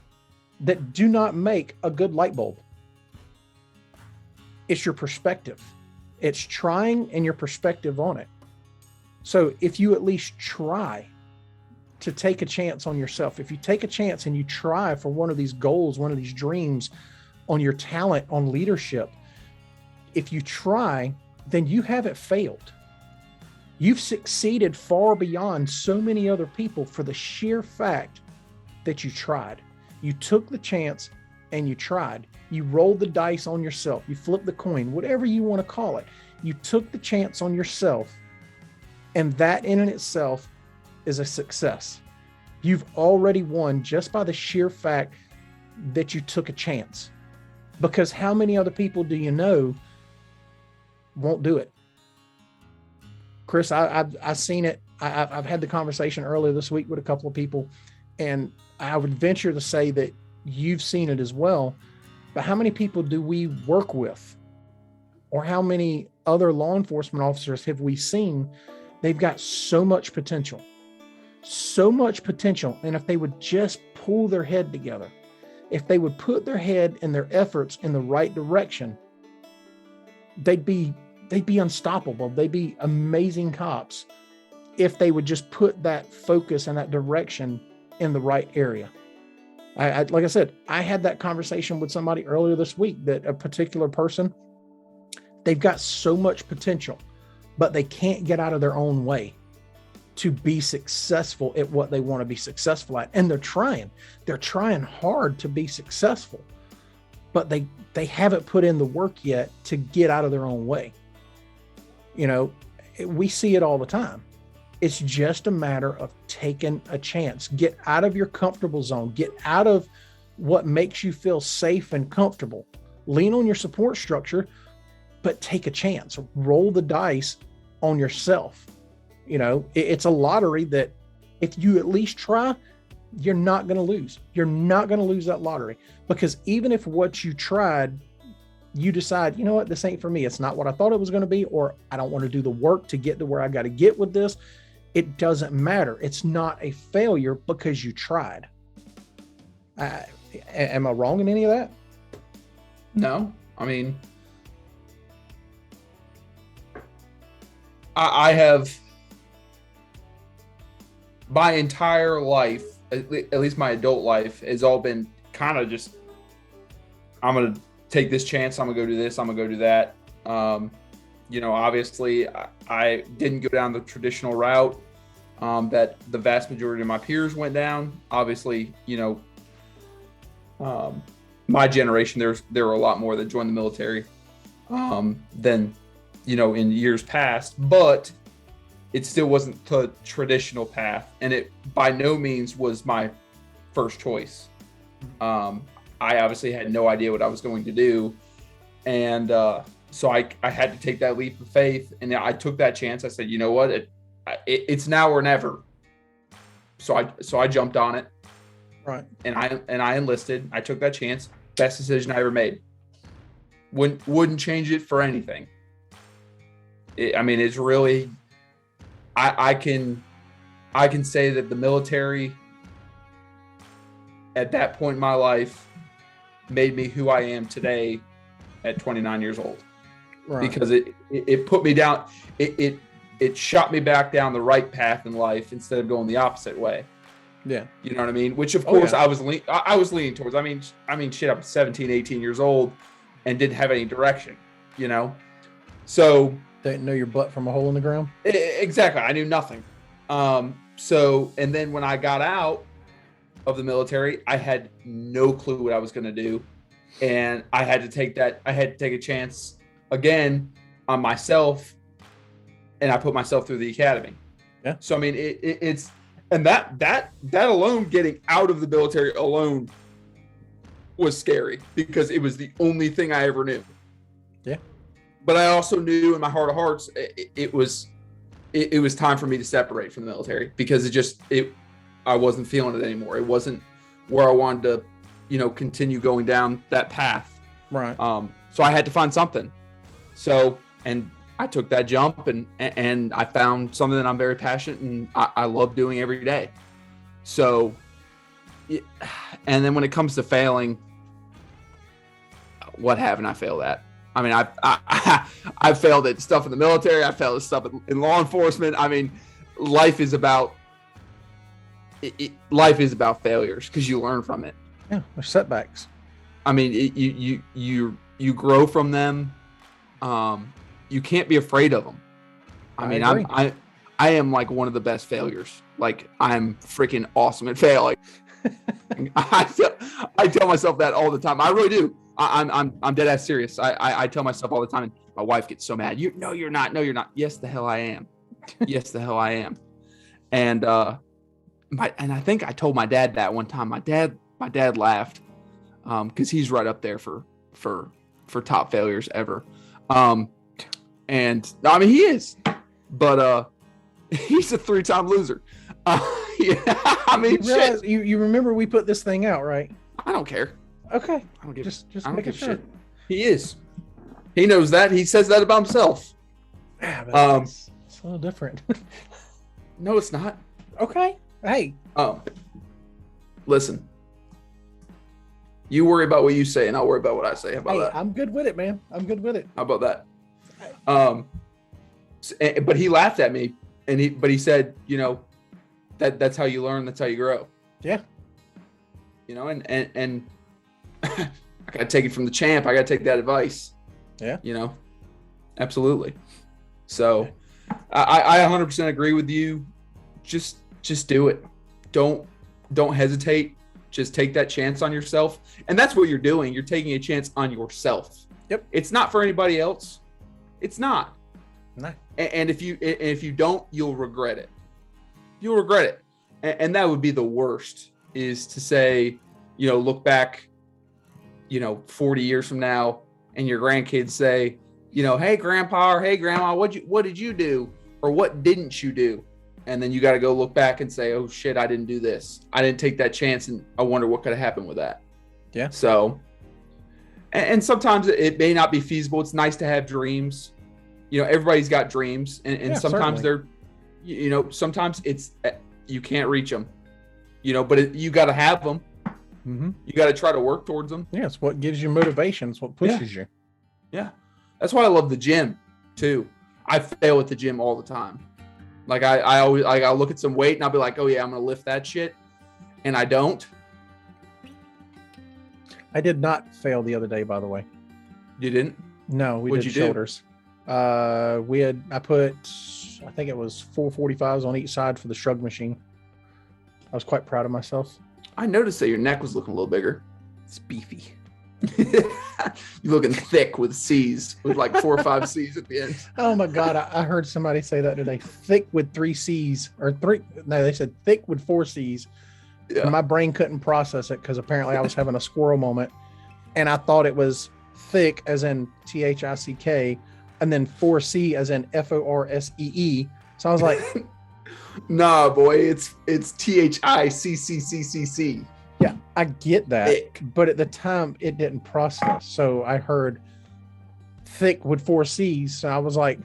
that do not make a good light bulb. It's your perspective. It's trying and your perspective on it. So if you at least try to take a chance on yourself, if you take a chance and you try for one of these goals, one of these dreams, on your talent, on leadership, if you try, then you haven't failed. You've succeeded far beyond so many other people for the sheer fact that you tried. You took the chance and you tried. You rolled the dice on yourself. You flipped the coin, whatever you want to call it. You took the chance on yourself, and that in and itself is a success. You've already won just by the sheer fact that you took a chance. Because how many other people do you know won't do it? Chris, I've seen it. I've had the conversation earlier this week with a couple of people, and I would venture to say that you've seen it as well. But how many people do we work with, or how many other law enforcement officers have we seen? They've got so much potential, and if they would just pull their head together, if they would put their head and their efforts in the right direction, they'd be unstoppable. They'd be amazing cops if they would just put that focus and that direction in the right area. Like I said, I had that conversation with somebody earlier this week, that a particular person, they've got so much potential, but they can't get out of their own way to be successful at what they want to be successful at. And they're trying hard to be successful, but they haven't put in the work yet to get out of their own way. We see it all the time. It's just a matter of taking a chance. Get out of your comfortable zone. Get out of what makes you feel safe and comfortable. Lean on your support structure, but take a chance. Roll the dice on yourself. It's a lottery that if you at least try, you're not going to lose. You're not going to lose that lottery, because even if what you tried, you decide, you know what, this ain't for me. It's not what I thought it was going to be, or I don't want to do the work to get to where I got to get with this. It doesn't matter. It's not a failure because you tried. Am I wrong in any of that? No, I mean, I have, my entire life, at least my adult life, has all been kind of just, I'm going to take this chance. I'm going to go do this. I'm going to go do that. Obviously I didn't go down the traditional route that the vast majority of my peers went down. Obviously, my generation, there were a lot more that joined the military than, in years past, but it still wasn't the traditional path. And it by no means was my first choice. I obviously had no idea what I was going to do. And so I had to take that leap of faith, and I took that chance. I said, you know what, it's now or never. So I jumped on it. Right. And I enlisted. I took that chance. Best decision I ever made. Wouldn't change it for anything. It's really, I can say that the military at that point in my life made me who I am today at 29 years old. Right. Because it put me down, it shot me back down the right path in life instead of going the opposite way. Yeah. You know what I mean? Which of course yeah. I was leaning towards. I mean shit, I was 17, 18 years old and didn't have any direction, you know? So Didn't know your butt from a hole in the ground. exactly. I knew nothing. So, and then when I got out of the military, I had no clue what I was going to do. And I had to take a chance again on myself. And I put myself through the academy. Yeah. So, I mean, it's, and that alone, getting out of the military alone was scary because it was the only thing I ever knew. Yeah. But I also knew in my heart of hearts, it was time for me to separate from the military because I wasn't feeling it anymore. It wasn't where I wanted to, continue going down that path. Right. So I had to find something. So, and I took that jump and I found something that I'm very passionate and I love doing every day. So, and then when it comes to failing, what haven't I failed at? I mean, I've failed at stuff in the military. I failed at stuff in law enforcement. I mean, life is about failures because you learn from it. Yeah, there's setbacks. I mean, you grow from them. You can't be afraid of them. I am like one of the best failures. Like I'm freaking awesome at failing. I tell myself that all the time. I really do. I'm dead ass serious. I tell myself all the time, and my wife gets so mad. No, you're not. No, you're not. Yes, the hell I am. Yes, the hell I am. And and I think I told my dad that one time. My dad laughed because he's right up there for top failures ever. And I mean he is, but he's a 3-time loser. Yeah, I mean, shit. You remember we put this thing out, right? I don't care. Okay. I don't give. Just I don't making give sure. shit. He is. He knows that. He says that about himself. Yeah, but it's a little different. No, it's not. Okay. Hey. Listen. You worry about what you say, and I'll worry about what I say. How about that? I'm good with it, man. I'm good with it. How about that? But he laughed at me, and he said, that's how you learn. That's how you grow. Yeah. And I gotta take it from the champ. I gotta take that advice. Yeah. Absolutely. So I 100% agree with you. Just do it. Don't hesitate. Just take that chance on yourself. And that's what you're doing. You're taking a chance on yourself. Yep. It's not for anybody else. It's not. No. And if you don't, you'll regret it. You'll regret it. And that would be the worst, is to say, look back, 40 years from now, and your grandkids say, hey grandpa, or hey grandma, what did you do? Or what didn't you do? And then you got to go look back and say, oh shit, I didn't do this. I didn't take that chance. And I wonder what could have happened with that. Yeah. So, and sometimes it may not be feasible. It's nice to have dreams. Everybody's got dreams, and sometimes certainly. sometimes it's, you can't reach them, but you got to have them. Mm-hmm. You got to try to work towards them. Yeah, it's what gives you motivation. It's what pushes you. Yeah. That's why I love the gym too. I fail at the gym all the time. Like I always, like, I'll look at some weight and I'll be like, oh yeah, I'm going to lift that shit. And I don't. I did not fail the other day, by the way. You didn't? No, we What'd did you do? shoulders. I put, I think it was 445s on each side for the shrug machine. I was quite proud of myself. I noticed that your neck was looking a little bigger. It's beefy. You're looking thick with C's, with like 4 or 5 C's at the end. Oh my God. I heard somebody say that today. Thick with 3 C's or 3. No, they said thick with 4 C's. Yeah. And my brain couldn't process it because apparently I was having a squirrel moment, and I thought it was thick as in THICK and then 4C as in FORSEE. So I was like, Nah, boy, it's THICCCCC. yeah, I get that. Thick. But at the time it didn't process. So I heard thick with 4 C's. So I was like,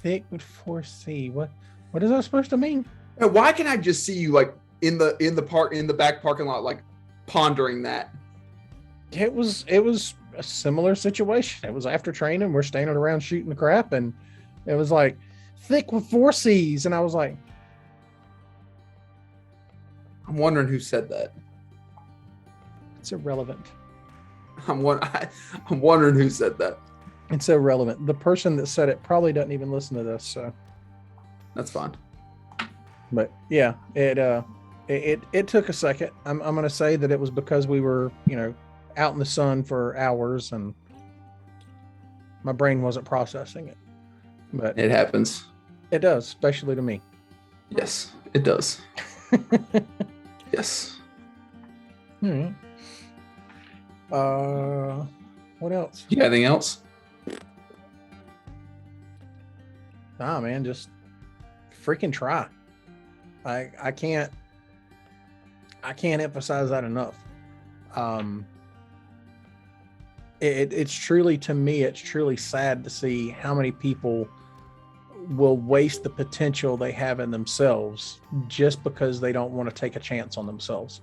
thick with 4 C. What? What is that supposed to mean? And why can I just see you like in the back parking lot, like pondering that? It was a similar situation. It was after training. We're standing around shooting the crap, and it was like thick with 4Cs, and I was like, I'm wondering who said that. it's irrelevant. I'm wondering who said that. It's irrelevant. The person that said it probably doesn't even listen to this, so That's fine. but yeah, it took a second. I'm gonna say that it was because we were, out in the sun for hours and my brain wasn't processing it. But It happens. it does, especially to me. Yes, it does. Yes. Hmm. What else? You got anything else? Nah, man, just freaking try. I can't emphasize that enough. It's truly, to me, it's truly sad to see how many people will waste the potential they have in themselves just because they don't want to take a chance on themselves.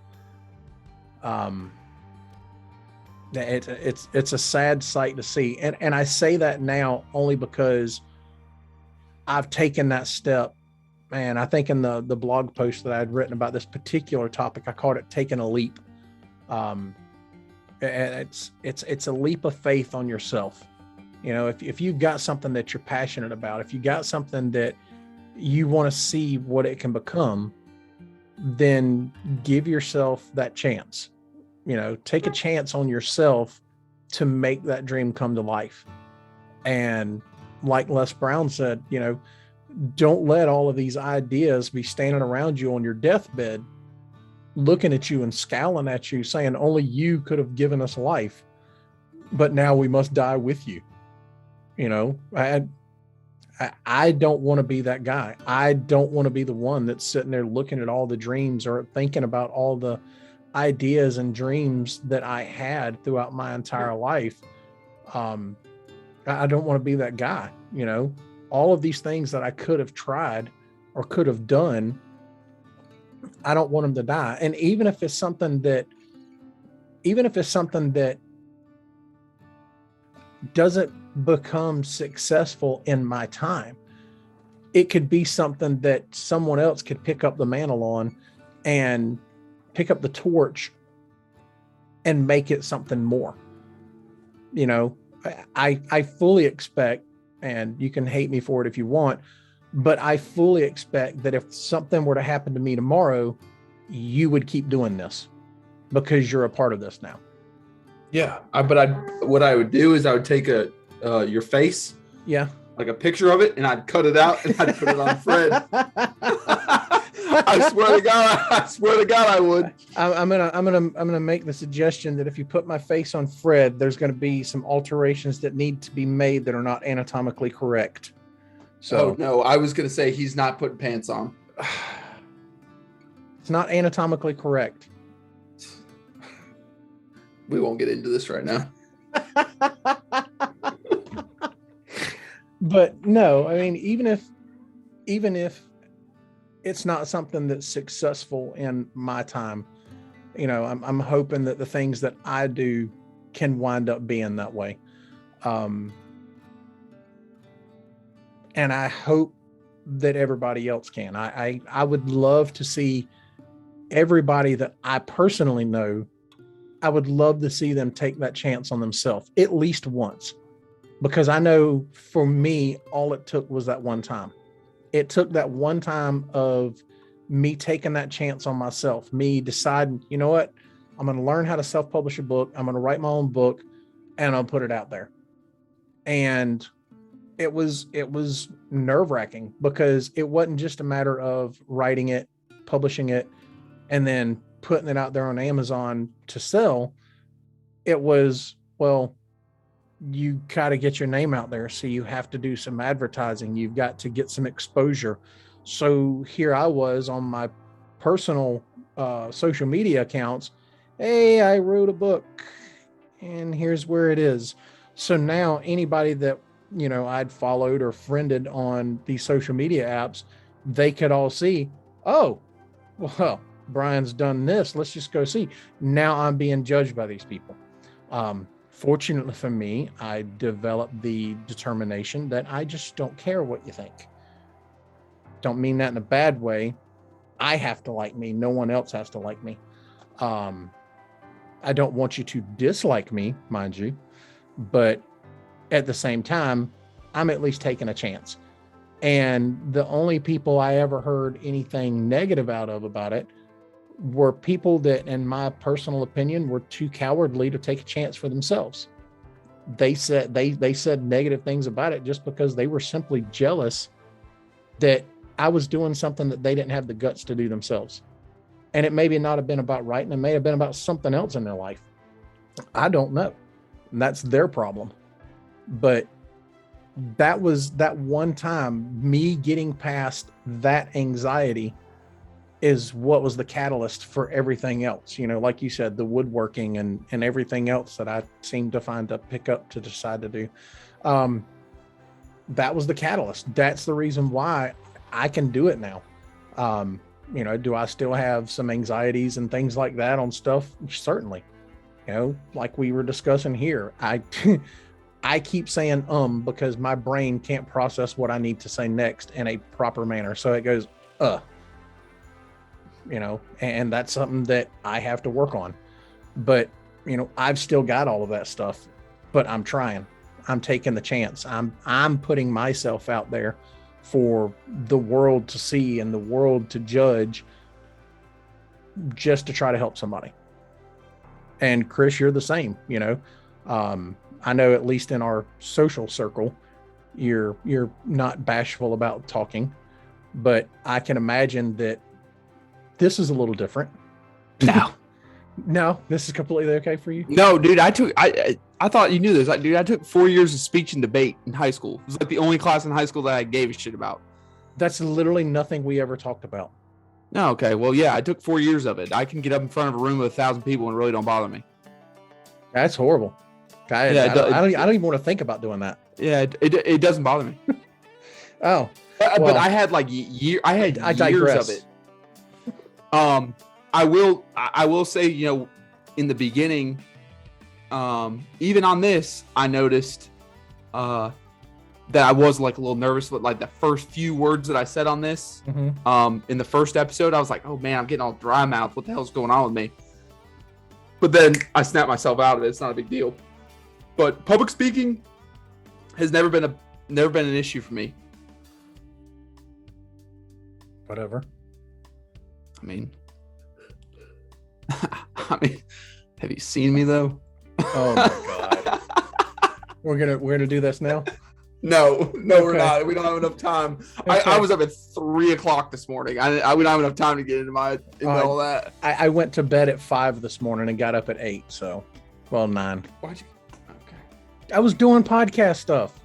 It's a sad sight to see. And I say that now only because I've taken that step. Man, I think in the blog post that I had written about this particular topic, I called it taking a leap. And it's a leap of faith on yourself. If you've got something that you're passionate about, if you got something that you want to see what it can become, then give yourself that chance. Take a chance on yourself to make that dream come to life. And like Les Brown said, don't let all of these ideas be standing around you on your deathbed, looking at you and scowling at you, saying only you could have given us life, but now we must die with you. I don't want to be that guy. I don't want to be the one that's sitting there looking at all the dreams or thinking about all the ideas and dreams that I had throughout my entire life. I don't want to be that guy. All of these things that I could have tried or could have done, I don't want them to die. And even if it's something that doesn't become successful in my time, it could be something that someone else could pick up the mantle on and pick up the torch and make it something more. I fully expect, and you can hate me for it if you want, but I fully expect that if something were to happen to me tomorrow, you would keep doing this because you're a part of this now. Yeah, what I would do is I would take your face, Yeah, like a picture of it, and I'd cut it out and I'd put it on Fred. I swear to God, I would. I'm gonna make the suggestion that if you put my face on Fred, there's gonna be some alterations that need to be made that are not anatomically correct. So no, I was gonna say he's not putting pants on. it's not anatomically correct. We won't get into this right now. But no, I mean, even if it's not something that's successful in my time, I'm hoping that the things that I do can wind up being that way. And I hope that everybody else can. I would love to see everybody that I personally know. I would love to see them take that chance on themselves at least once, because I know for me, all it took was that one time. It took that one time of me taking that chance on myself, me deciding, you know what, I'm going to learn how to self-publish a book. I'm going to write my own book and I'll put it out there. And it was nerve-wracking because it wasn't just a matter of writing it, publishing it, and then putting it out there on Amazon to sell. It was, well, you got to get your name out there. So you have to do some advertising. You've got to get some exposure. So here I was on my personal social media accounts. Hey, I wrote a book and here's where it is. So now anybody that, I'd followed or friended on these social media apps, they could all see, oh, well, Brian's done this. Let's just go see. Now I'm being judged by these people. Fortunately for me, I developed the determination that I just don't care what you think. Don't mean that in a bad way. I have to like me. No one else has to like me. I don't want you to dislike me, mind you, but at the same time, I'm at least taking a chance. And the only people I ever heard anything negative out of about it were people that, in my personal opinion, were too cowardly to take a chance for themselves. They said they said negative things about it just because they were simply jealous that I was doing something that they didn't have the guts to do themselves. And it maybe not have been about writing, it may have been about something else in their life. I don't know. And that's their problem. But that was that one time, me getting past that anxiety is what was the catalyst for everything else. You know, like you said, the woodworking and everything else that I seemed to find to pick up to decide to do. That was the catalyst. That's the reason why I can do it now. You know, do I still have some anxieties and things like that on stuff? Certainly. You know, like we were discussing here, I keep saying because my brain can't process what I need to say next in a proper manner. So it goes, you know, and that's something that I have to work on. But, you know, I've still got all of that stuff, but I'm trying. I'm taking the chance. I'm putting myself out there for the world to see and the world to judge, just to try to help somebody. And Chris, you're the same, you know. I know at least in our social circle, you're not bashful about talking, but I can imagine that this is a little different. No, this is completely okay for you. No, dude, I thought you knew this. Dude, I took 4 years of speech and debate in high school. It was like the only class in high school that I gave a shit about. That's literally nothing we ever talked about. No, okay. Well, yeah, I took 4 years of it. I can get up in front of a room with 1,000 people and it really don't bother me. That's horrible. I don't even want to think about doing that. Yeah, it doesn't bother me. Oh, but I had like years of it. I will say, you know, in the beginning, even on this, I noticed that I was like a little nervous with like the first few words that I said on this. Mm-hmm. In the first episode, I was like, oh man, I'm getting all dry mouth. What the hell's going on with me? But then I snapped myself out of it. It's not a big deal. But public speaking has never been an issue for me. Whatever. I mean, have you seen me though? Oh my god. We're gonna do this now? No, we're not. We don't have enough time. Okay. I was up at 3:00 this morning. We don't have enough time to get into all that. I went to bed at 5 this morning and got up at 8. So, well, 9. Why'd you? Okay. I was doing podcast stuff.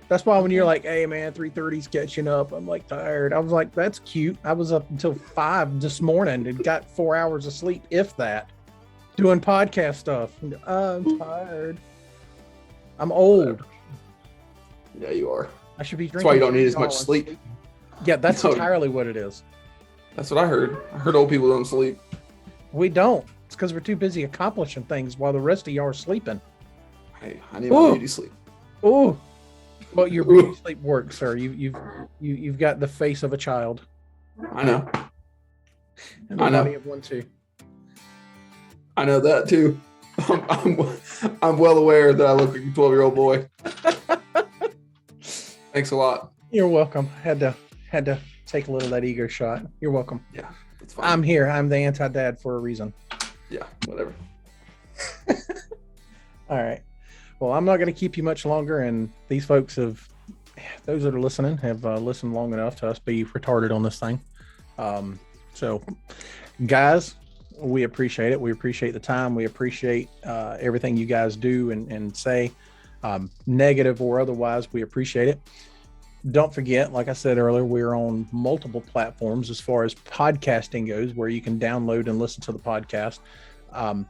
That's why when you're like, hey man, 3:30's catching up, I'm like tired. I was like, that's cute. I was up until 5 this morning and got 4 hours of sleep, if that, doing podcast stuff. I'm tired. I'm old. Yeah, you are. I should be drinking. That's why you don't need as much sleep. Yeah, that's entirely what it is. That's what I heard. I heard old people don't sleep. We don't. It's because we're too busy accomplishing things while the rest of y'all are sleeping. Hey, I need my beauty sleep. Oh, well, your beauty sleep works, sir. You've got the face of a child. I know. And the body of one too. I know that too. I'm well aware that I look like a 12-year-old boy. Thanks a lot. You're welcome. Had to take a little of that ego shot. You're welcome. Yeah, it's fine. I'm here. I'm the anti-dad for a reason. Yeah, whatever. All right. Well, I'm not going to keep you much longer. And these folks those that are listening have listened long enough to us be retarded on this thing. So, guys, we appreciate it. We appreciate the time. We appreciate everything you guys do and say, negative or otherwise. We appreciate it. Don't forget, like I said earlier, we're on multiple platforms as far as podcasting goes, where you can download and listen to the podcast.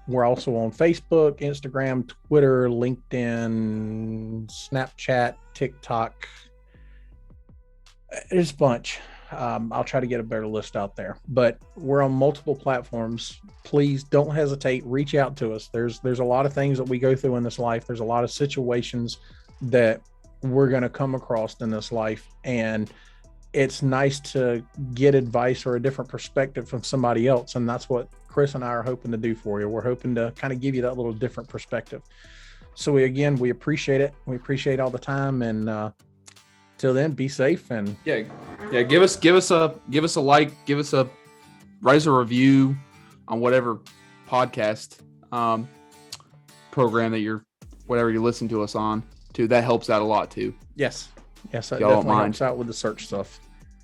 We're also on Facebook, Instagram, Twitter, LinkedIn, Snapchat, TikTok. There's a bunch. I'll try to get a better list out there, but we're on multiple platforms. Please don't hesitate. Reach out to us. There's a lot of things that we go through in this life. There's a lot of situations that we're going to come across in this life. And it's nice to get advice or a different perspective from somebody else. And that's what Chris and I are hoping to do for you. We're hoping to kind of give you that little different perspective. So we appreciate it. We appreciate all the time. And till then, be safe. And yeah, give us a like, write us a review on whatever podcast program that you're listen to us on too. That helps out a lot too. Yes, that Y'all definitely mind. helps out with the search stuff.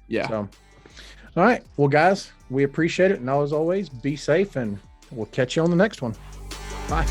Yeah. So, all right. Well, guys, we appreciate it. And as always, be safe, and we'll catch you on the next one. Bye.